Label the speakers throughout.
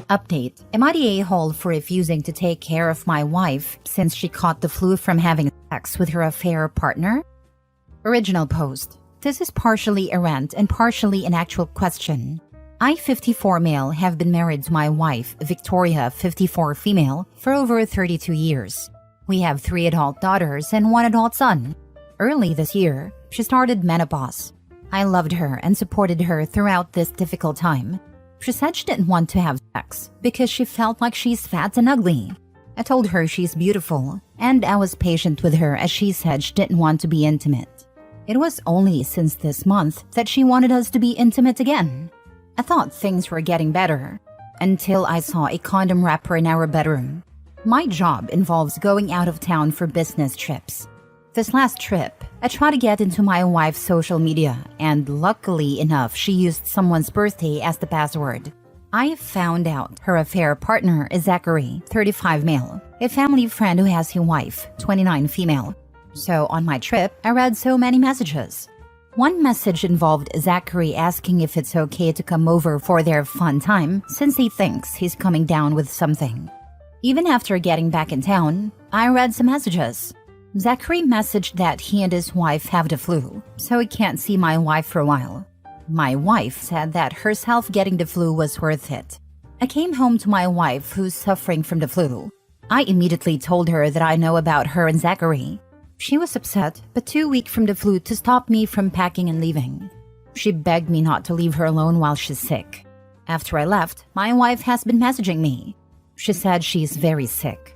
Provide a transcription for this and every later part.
Speaker 1: Update. Am I the a-hole for refusing to take care of my wife since she caught the flu from having sex with her affair partner? Original post. This is partially a rant and partially an actual question. I, 54 male, have been married to my wife, Victoria, 54 female, for over 32 years. We have 3 adult daughters and 1 adult son. Early this year, she started menopause. I loved her and supported her throughout this difficult time. She said she didn't want to have sex because she felt like she's fat and ugly. I told her she's beautiful, and I was patient with her as she said she didn't want to be intimate. It was only since this month that she wanted us to be intimate again. I thought things were getting better, until I saw a condom wrapper in our bedroom. My job involves going out of town for business trips. This last trip, I tried to get into my wife's social media, and luckily enough, she used someone's birthday as the password. I found out her affair partner is Zachary, 35 male, a family friend who has a wife, 29 female. So on my trip, I read so many messages. One message involved Zachary asking if it's okay to come over for their fun time since he thinks he's coming down with something. Even after getting back in town, I read some messages. Zachary messaged that he and his wife have the flu, so he can't see my wife for a while. My wife said that herself getting the flu was worth it. I came home to my wife who's suffering from the flu. I immediately told her that I know about her and Zachary. She was upset, but too weak from the flu to stop me from packing and leaving. She begged me not to leave her alone while she's sick. After I left, my wife has been messaging me. She said she's very sick.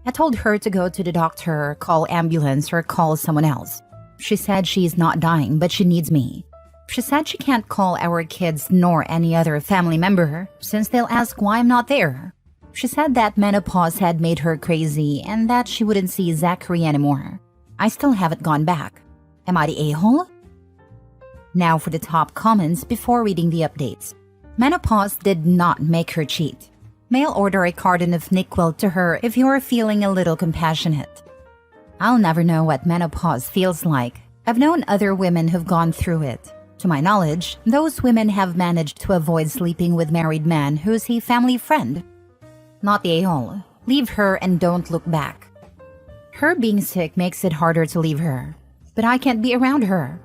Speaker 1: I told her to go to the doctor, call ambulance, or call someone else. She said she's not dying, but she needs me. She said she can't call our kids nor any other family member since they'll ask why I'm not there. She said that menopause had made her crazy and that she wouldn't see Zachary anymore. I still haven't gone back. Am I the a-hole? Now for the top comments before reading the updates. Menopause did not make her cheat. Mail order a carton of NyQuil to her if you're feeling a little compassionate. I'll never know what menopause feels like. I've known other women who've gone through it. To my knowledge, those women have managed to avoid sleeping with married men who's a family friend. Not the a-hole. Leave her and don't look back. Her being sick makes it harder to leave her, but I can't be around her.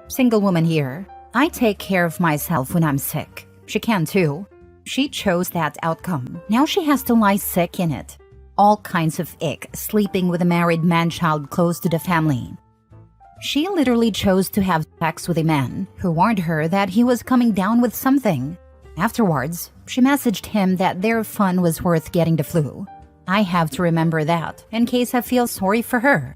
Speaker 1: Single woman here. I take care of myself when I'm sick. She can too. She chose that outcome. Now she has to lie sick in it. All kinds of ick, sleeping with a married man-child close to the family. She literally chose to have sex with a man who warned her that he was coming down with something. Afterwards, she messaged him that their fun was worth getting the flu. I have to remember that in case I feel sorry for her.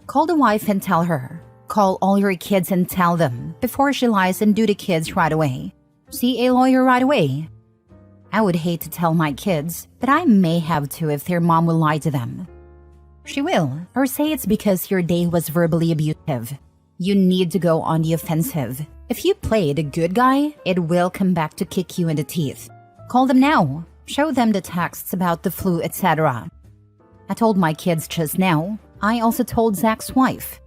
Speaker 1: Call the wife and tell her. Call all your kids and tell them before she lies and do the kids right away. See a lawyer right away. I would hate to tell my kids, but I may have to if their mom will lie to them. She will, or say it's because your day was verbally abusive. You need to go on the offensive. If you play the good guy, it will come back to kick you in the teeth. Call them now. Show them the texts about the flu, etc. I told my kids just now. I also told Zach's wife.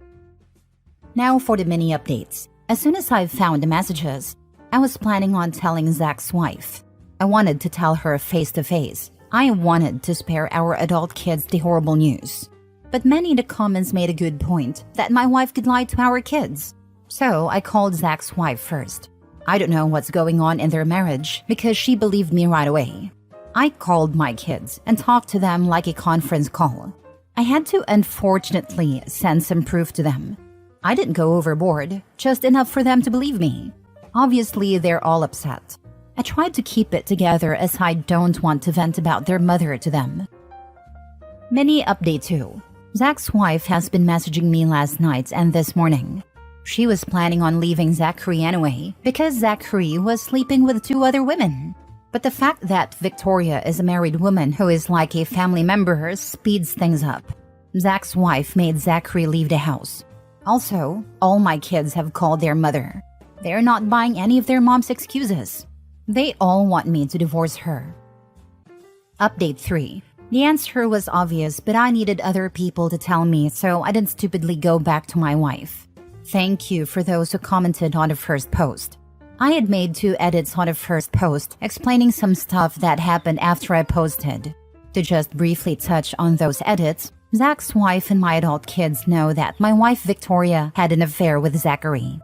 Speaker 1: Now for the mini updates. As soon as I found the messages, I was planning on telling Zach's wife. I wanted to tell her face to face. I wanted to spare our adult kids the horrible news. But many in the comments made a good point that my wife could lie to our kids. So I called Zach's wife first. I don't know what's going on in their marriage because she believed me right away. I called my kids and talked to them like a conference call. I had to unfortunately send some proof to them. I didn't go overboard, just enough for them to believe me. Obviously, they're all upset. I tried to keep it together as I don't want to vent about their mother to them. Mini update 2. Zach's wife has been messaging me last night and this morning. She was planning on leaving Zachary anyway because Zachary was sleeping with 2 other women. But the fact that Victoria is a married woman who is like a family member speeds things up. Zach's wife made Zachary leave the house. Also, all my kids have called their mother. They're not buying any of their mom's excuses. They all want me to divorce her. Update 3. The answer was obvious, but I needed other people to tell me, so I didn't stupidly go back to my wife. Thank you for those who commented on the first post. I had made 2 edits on a first post explaining some stuff that happened after I posted. To just briefly touch on those edits, Zach's wife and my adult kids know that my wife Victoria had an affair with Zachary.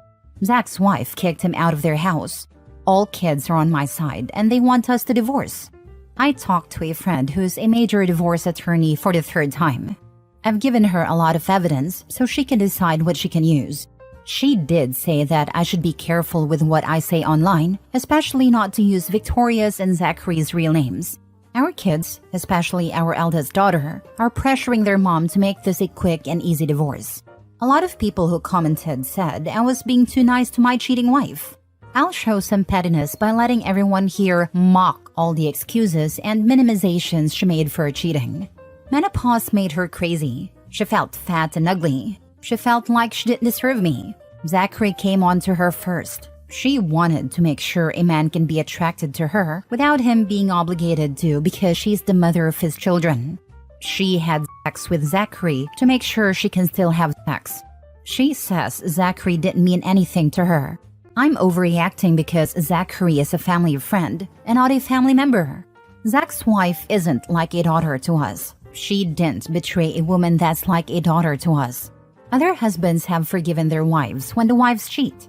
Speaker 1: Zach's wife kicked him out of their house. All kids are on my side and they want us to divorce. I talked to a friend who's a major divorce attorney for the 3rd time. I've given her a lot of evidence so she can decide what she can use. She did say that I should be careful with what I say online, especially not to use Victoria's and Zachary's real names. Our kids, especially our eldest daughter, are pressuring their mom to make this a quick and easy divorce. A lot of people who commented said I was being too nice to my cheating wife. I'll show some pettiness by letting everyone here mock all the excuses and minimizations she made for cheating. Menopause made her crazy. She felt fat and ugly. She felt like she didn't deserve me. Zachary came on to her first. She wanted to make sure a man can be attracted to her without him being obligated to because she's the mother of his children. She had sex with Zachary to make sure she can still have sex. She says Zachary didn't mean anything to her. I'm overreacting because Zachary is a family friend and not a family member. Zach's wife isn't like a daughter to us. She didn't betray a woman that's like a daughter to us. Other husbands have forgiven their wives when the wives cheat.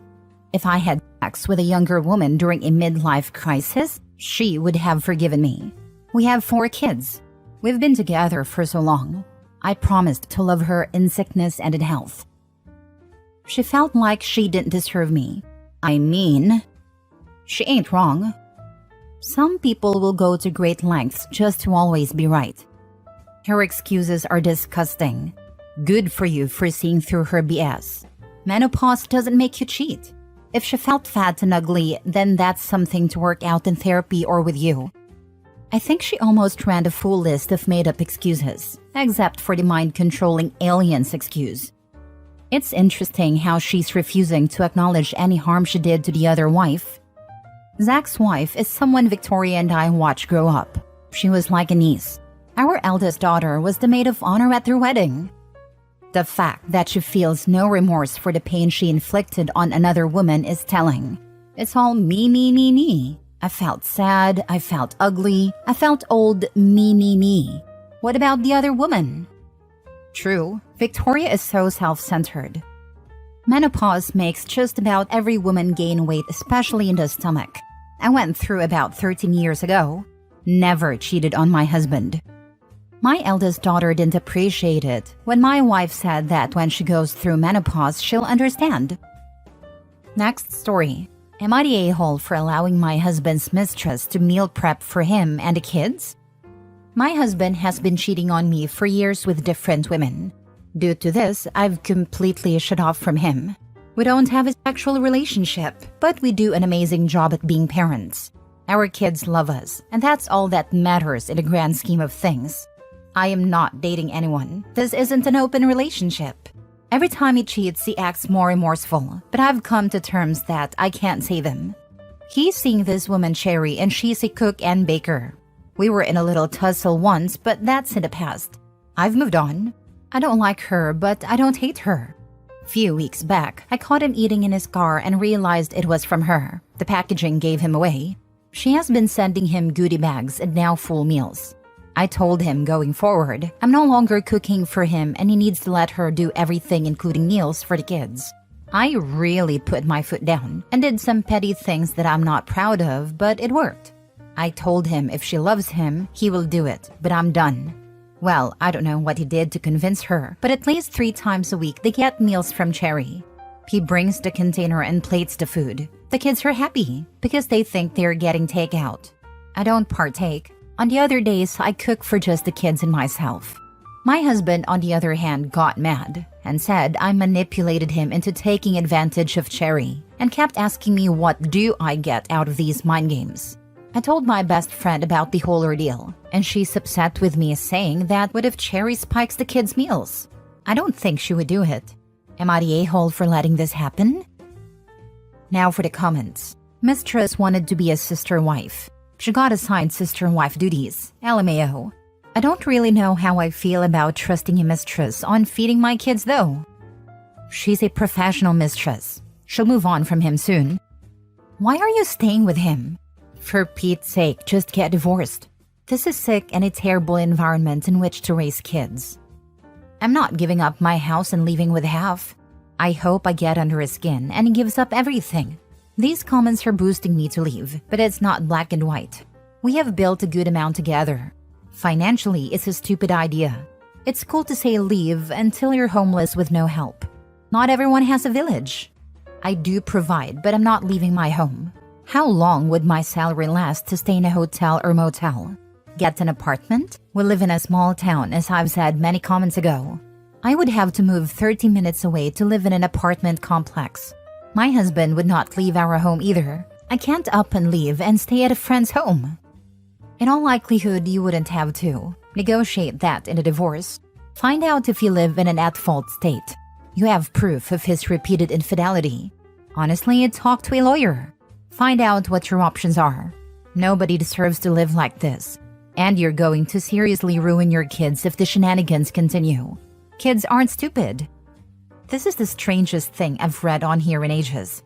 Speaker 1: If I had sex with a younger woman during a midlife crisis, she would have forgiven me. We have 4 kids. We've been together for so long. I promised to love her in sickness and in health. She felt like she didn't deserve me. I mean, she ain't wrong. Some people will go to great lengths just to always be right. Her excuses are disgusting. Good for you for seeing through her BS. Menopause doesn't make you cheat. If she felt fat and ugly, then that's something to work out in therapy or with you. I think she almost ran a full list of made-up excuses, except for the mind-controlling aliens excuse. It's interesting how she's refusing to acknowledge any harm she did to the other wife. Zach's wife is someone Victoria and I watched grow up. She was like a niece. Our eldest daughter was the maid of honor at their wedding. The fact that she feels no remorse for the pain she inflicted on another woman is telling. It's all me, me, me, me. I felt sad, I felt ugly, I felt old, me, me, me. What about the other woman? True, Victoria is so self-centered. Menopause makes just about every woman gain weight, especially in the stomach. I went through about 13 years ago. Never cheated on my husband. My eldest daughter didn't appreciate it when my wife said that when she goes through menopause, she'll understand. Next story. Am I the a-hole for allowing my husband's mistress to meal prep for him and the kids? My husband has been cheating on me for years with different women. Due to this, I've completely shut off from him. We don't have a sexual relationship, but we do an amazing job at being parents. Our kids love us, and that's all that matters in the grand scheme of things. I am not dating anyone. This isn't an open relationship. Every time he cheats, he acts more remorseful, but I've come to terms that I can't save him. He's seeing this woman Cherry and she's a cook and baker. We were in a little tussle once, but that's in the past. I've moved on. I don't like her, but I don't hate her. Few weeks back, I caught him eating in his car and realized it was from her. The packaging gave him away. She has been sending him goodie bags and now full meals. I told him going forward, I'm no longer cooking for him and he needs to let her do everything including meals for the kids. I really put my foot down and did some petty things that I'm not proud of, but it worked. I told him if she loves him, he will do it, but I'm done. Well, I don't know what he did to convince her, but at least 3 times a week they get meals from Cherry. He brings the container and plates the food. The kids are happy because they think they're getting takeout. I don't partake. On the other days, I cook for just the kids and myself. My husband, on the other hand, got mad and said I manipulated him into taking advantage of Cherry and kept asking me what do I get out of these mind games. I told my best friend about the whole ordeal, and she's upset with me saying that what if Cherry spikes the kids' meals? I don't think she would do it. Am I the a-hole for letting this happen? Now for the comments. Mistress wanted to be a sister wife. She got assigned sister-wife duties. LMAO. I don't really know how I feel about trusting a mistress on feeding my kids though. She's a professional mistress. She'll move on from him soon. Why are you staying with him? For Pete's sake, just get divorced. This is sick and a terrible environment in which to raise kids. I'm not giving up my house and leaving with half. I hope I get under his skin and he gives up everything. These comments are boosting me to leave, but it's not black and white. We have built a good amount together. Financially, it's a stupid idea. It's cool to say leave until you're homeless with no help. Not everyone has a village. I do provide, but I'm not leaving my home. How long would my salary last to stay in a hotel or motel? Get an apartment? We live in a small town, as I've said many comments ago. I would have to move 30 minutes away to live in an apartment complex. My husband would not leave our home either. I can't up and leave and stay at a friend's home. In all likelihood, you wouldn't have to. Negotiate that in a divorce. Find out if you live in an at-fault state. You have proof of his repeated infidelity. Honestly, talk to a lawyer. Find out what your options are. Nobody deserves to live like this. And you're going to seriously ruin your kids if the shenanigans continue. Kids aren't stupid. This is the strangest thing I've read on here in ages.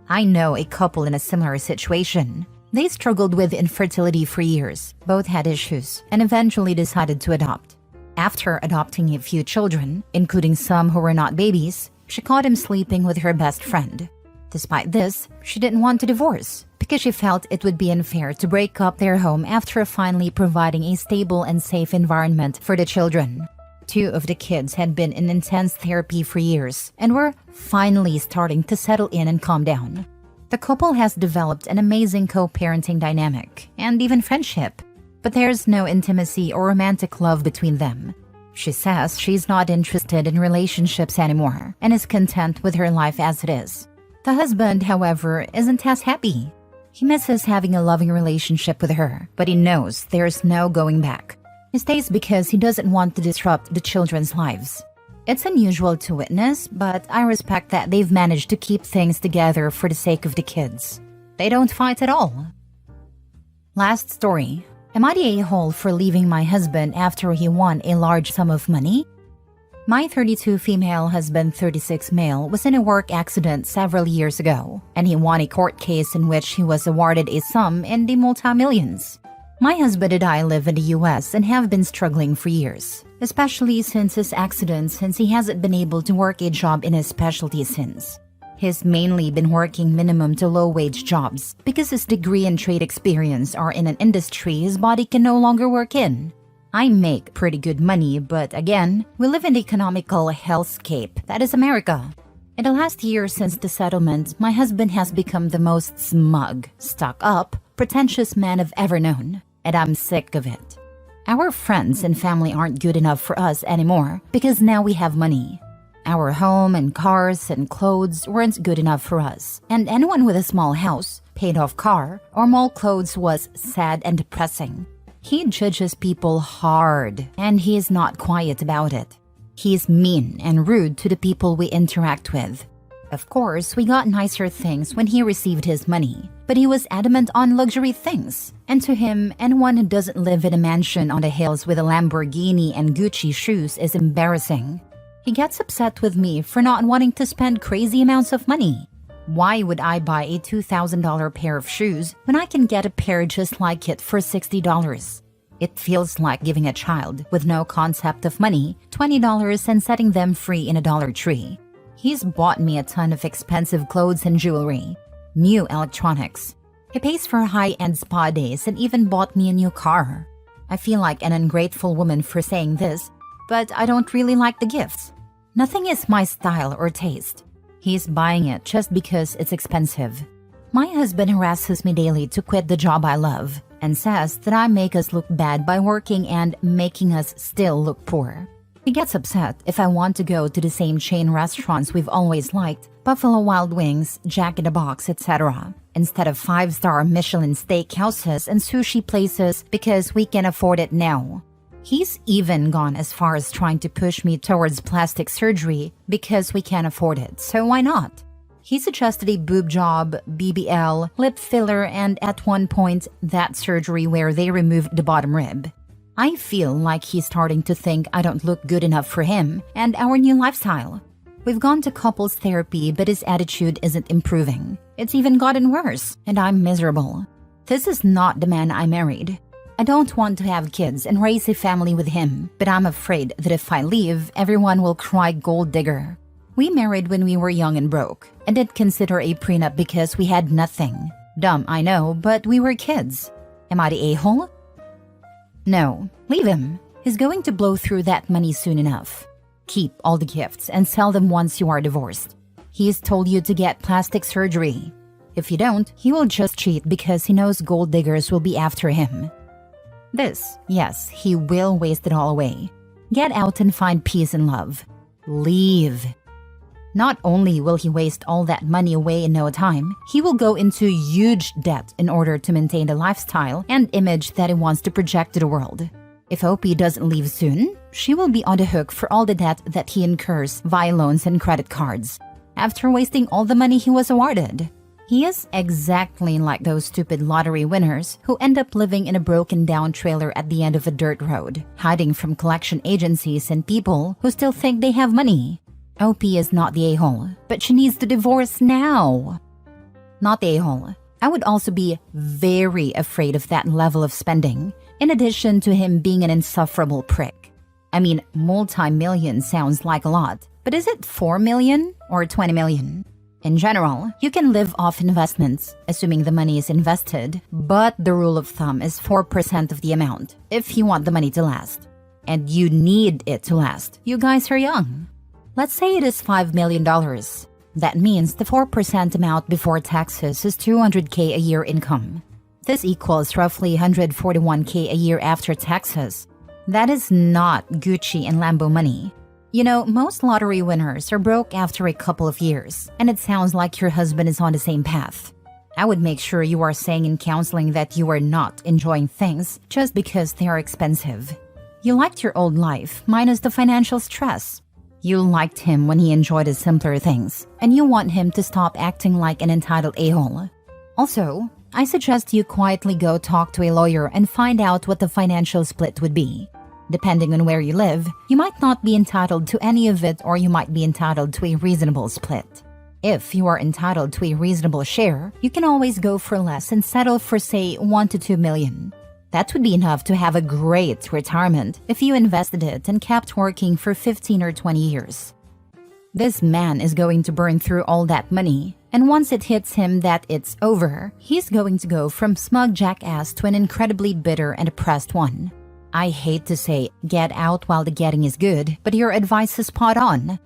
Speaker 1: I know a couple in a similar situation. They struggled with infertility for years, both had issues, and eventually decided to adopt. After adopting a few children, including some who were not babies, she caught him sleeping with her best friend. Despite this, she didn't want to divorce because she felt it would be unfair to break up their home after finally providing a stable and safe environment for the children. 2 of the kids had been in intense therapy for years and were finally starting to settle in and calm down. The couple has developed an amazing co-parenting dynamic and even friendship, but there's no intimacy or romantic love between them. She says she's not interested in relationships anymore and is content with her life as it is. The husband, however, isn't as happy. He misses having a loving relationship with her, but he knows there's no going back. He stays because he doesn't want to disrupt the children's lives. It's unusual to witness, but I respect that they've managed to keep things together for the sake of the kids. They don't fight at all. Last story. Am I the a-hole for leaving my husband after he won a large sum of money? My 32 female husband, 36 male, was in a work accident several years ago, and he won a court case in which he was awarded a sum in the multi-millions. My husband and I live in the US and have been struggling for years, especially since his accident, since he hasn't been able to work a job in his specialty since. He's mainly been working minimum to low-wage jobs because his degree and trade experience are in an industry his body can no longer work in. I make pretty good money, but again, we live in the economical hellscape that is America. In the last year since the settlement, my husband has become the most smug, stuck-up, pretentious man I've ever known, and I'm sick of it. Our friends and family aren't good enough for us anymore because now we have money. Our home and cars and clothes weren't good enough for us, and anyone with a small house, paid-off car, or mall clothes was sad and depressing. He judges people hard, and he is not quiet about it. He is mean and rude to the people we interact with. Of course, we got nicer things when he received his money, but he was adamant on luxury things. And to him, anyone who doesn't live in a mansion on the hills with a Lamborghini and Gucci shoes is embarrassing. He gets upset with me for not wanting to spend crazy amounts of money. Why would I buy a $2,000 pair of shoes when I can get a pair just like it for $60? It feels like giving a child with no concept of money $20 and setting them free in a Dollar Tree. He's bought me a ton of expensive clothes and jewelry, new electronics. He pays for high-end spa days and even bought me a new car. I feel like an ungrateful woman for saying this, but I don't really like the gifts. Nothing is my style or taste. He's buying it just because it's expensive. My husband harasses me daily to quit the job I love and says that I make us look bad by working and making us still look poor. He gets upset if I want to go to the same chain restaurants we've always liked, Buffalo Wild Wings, Jack in the Box, etc., instead of 5-star Michelin steakhouses and sushi places because we can afford it now. He's even gone as far as trying to push me towards plastic surgery because we can't afford it, so why not? He suggested a boob job, BBL, lip filler, and at one point, that surgery where they removed the bottom rib. I feel like he's starting to think I don't look good enough for him and our new lifestyle. We've gone to couples therapy, but his attitude isn't improving. It's even gotten worse, and I'm miserable. This is not the man I married. I don't want to have kids and raise a family with him, but I'm afraid that if I leave, everyone will cry gold digger. We married when we were young and broke, and didn't consider a prenup because we had nothing. Dumb, I know, but we were kids. Am I the a-hole? No, leave him. He's going to blow through that money soon enough. Keep all the gifts and sell them once you are divorced. He's told you to get plastic surgery. If you don't, he will just cheat because he knows gold diggers will be after him. Yes, he will waste it all away. Get out and find peace and love. Leave. Not only will he waste all that money away in no time, he will go into huge debt in order to maintain the lifestyle and image that he wants to project to the world. If OP doesn't leave soon, she will be on the hook for all the debt that he incurs via loans and credit cards, after wasting all the money he was awarded. He is exactly like those stupid lottery winners who end up living in a broken down trailer at the end of a dirt road, hiding from collection agencies and people who still think they have money. OP is not the a-hole, but she needs to divorce now. Not the a-hole. I would also be very afraid of that level of spending, in addition to him being an insufferable prick. I mean, multi-million sounds like a lot, but is it 4 million or 20 million? In general, you can live off investments, assuming the money is invested, but the rule of thumb is 4% of the amount, if you want the money to last. And you need it to last. You guys are young. Let's say it is $5 million. That means the 4% amount before taxes is $200K a year income. This equals roughly $141K a year after taxes. That is not Gucci and Lambo money. You know, most lottery winners are broke after a couple of years, and it sounds like your husband is on the same path. I would make sure you are saying in counseling that you are not enjoying things just because they are expensive. You liked your old life, minus the financial stress. You liked him when he enjoyed the simpler things, and you want him to stop acting like an entitled a-hole. Also, I suggest you quietly go talk to a lawyer and find out what the financial split would be. Depending on where you live, you might not be entitled to any of it, or you might be entitled to a reasonable split. If you are entitled to a reasonable share, you can always go for less and settle for, say, 1 to 2 million. That would be enough to have a great retirement if you invested it and kept working for 15 or 20 years. This man is going to burn through all that money, and once it hits him that it's over, he's going to go from smug jackass to an incredibly bitter and depressed one. I hate to say get out while the getting is good, but your advice is spot on.